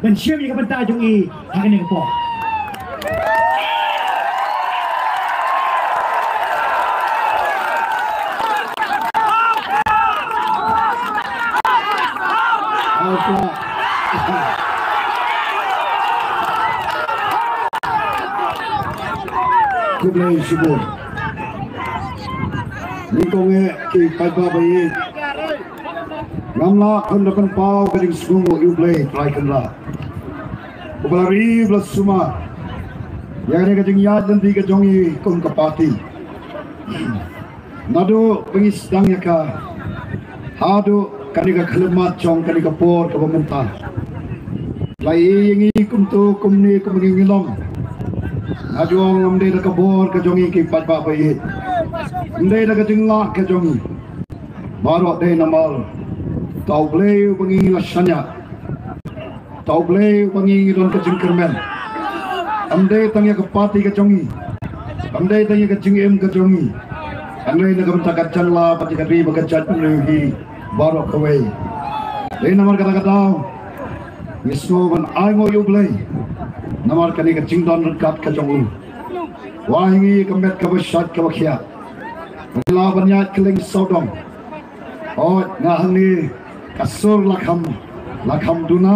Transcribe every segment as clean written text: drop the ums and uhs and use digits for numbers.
dan siap yang kebentar jungi hari ini kepok. Kublai Shibun Nikongnya ki kaiba bayi Ngamla kondakan pau kading sungu Ublai Traikanla Ubalari belas suma Yang ada kading yad dan tiga jongi kong kapati Nado pengisdangnya ka Hado kaniga kelemat jong kaniga por ka pemerintah Lai yengi kumtu kumni kumengingilong Ajong amde da kabor ka jongi ki patba bayi amde da kadingla ka jongi Baro de namal Tau bleu bangi lasanya Tau bleu bangi don ka jingkermen amde tangya ka pati ka jongi amde tangya ka jingem ka jongi amde da kabenta ka janla pati ka riba ka jat penlehi Baro kawai de namal kata-kata Mismo ban aingo Ublai Namar kani ka jingdon rekat ka jong wahingi kemet ka besat ka bakhia la banyat keling sodong ngahani kasur lakham duna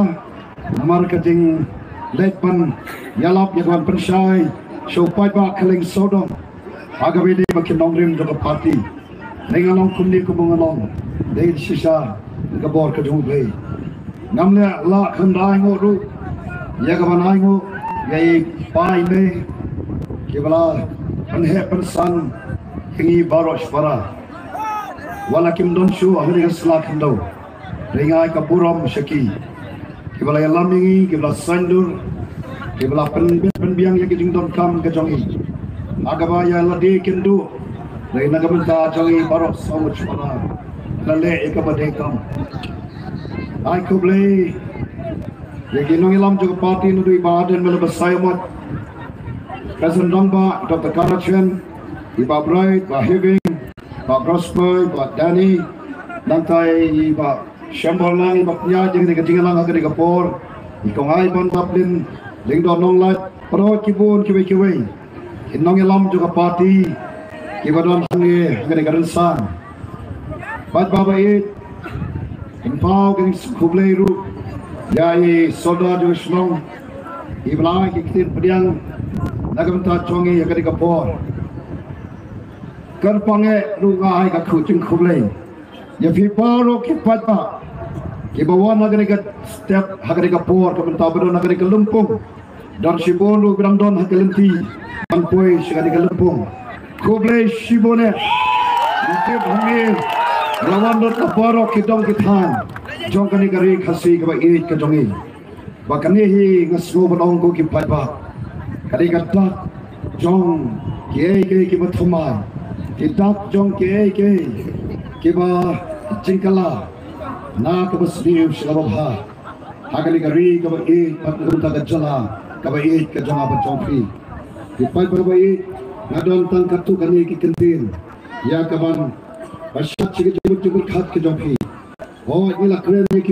namar ka jing letpan yalap yawan pensai sopai ba keling sodong agawede bakin nongrim do parti nengalong kumni kubungalong de sisa ka bor ka jong blai namle la khandai ngoru ya ka banai ngo Yai pai me kibala anhe persan hingi baros para walakim don shu ahli haslak hindo ringai kapuram syaki kibala lamingi kibala sandur kibala penbiang yang kijing don kam kejongi agaba ya ladi kindu dari nagamenta jongi baros samut para lale ekabadekam ai kublai Yagi nong ilam juga parti nudu ibadan melebas sayamat Presiden Dongba, Dr. Karachen, Iba Bright, Pak Heving, Pak Grosboy, Pak Dani, Nantai Iba Shambolang, Iba Pnya, Jadi ketinggalan agak digapor Ikong Aiban Taplin, Lingdon Nonglat, Pro Kibun, Kiwi-Kiwi Nong ilam juga parti Iba Don Hangi, agak digarensan Bad Baba It, Impau, Gini Kublai Ru Yai soldat juga senang Iblang ikhtir pediang Nagamenta congi yang ketika por Kerpange rungai kaku jeng kublai Ya fiparo kipat pak Kibawan nagarika setiap hagarika por Kementah bedo nagarika lempung Dan Shibon lu bilang don hagalenti Manpoi segarika lempung Kublai Shibone Mungkin hamil Lawan dot kaparo kidong kitan Jong kani kari khasi ka ait ka jongi bakani hi ngasgo banong ko ki paiba kari katta jong ke bathuma kitak jong ke ba jingkala na ka basri shlabha hakali kari ka ait patgunta ka jala ka ait ka jonga ba jongfi ki paiba ba ait ngadon tang katu kani ki kentin ya kaban basat sige jubut khat ke jongfi Oh, inilah keren yang